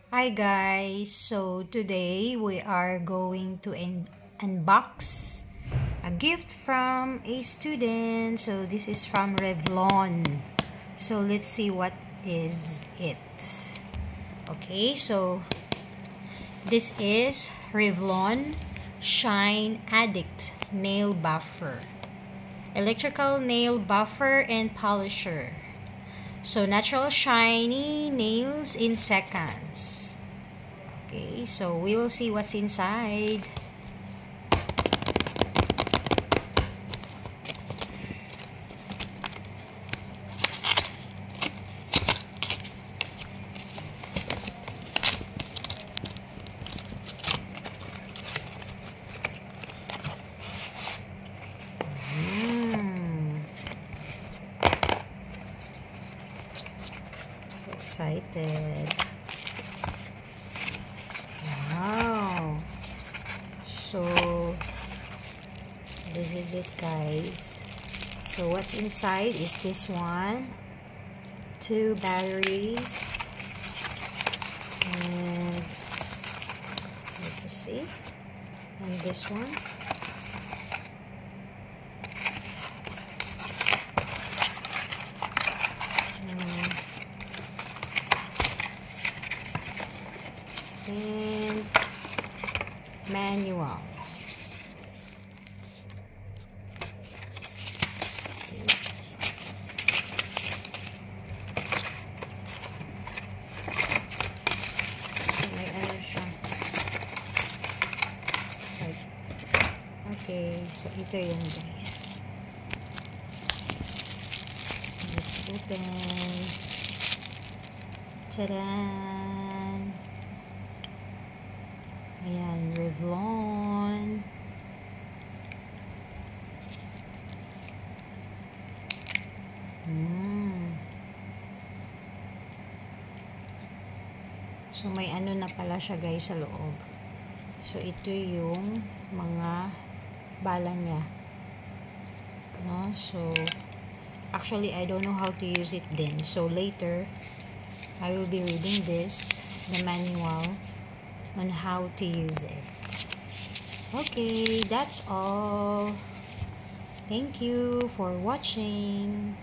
Hi guys, so today we are going to unbox a gift from a student. So this is from Revlon. So let's see what is it. Okay, so this is Revlon Shine Addict Nail Buffer, electrical nail buffer and polisher. So natural shiny nails in seconds. Okay, so we will see what's inside. So excited. Wow. So this is it, guys. So what's inside is this one, 2 batteries, and let's see, and this one. And manual. May ano siya. Okay, so ito yun, guys. So let's open. Tadaan! Ayan, Revlon. So, may ano na pala siya, guys, sa loob. So, ito yung mga bala niya. No? So, actually, I don't know how to use it then. So, later, I will be reading this, the manual, on how to use it. Okay, that's all. Thank you for watching.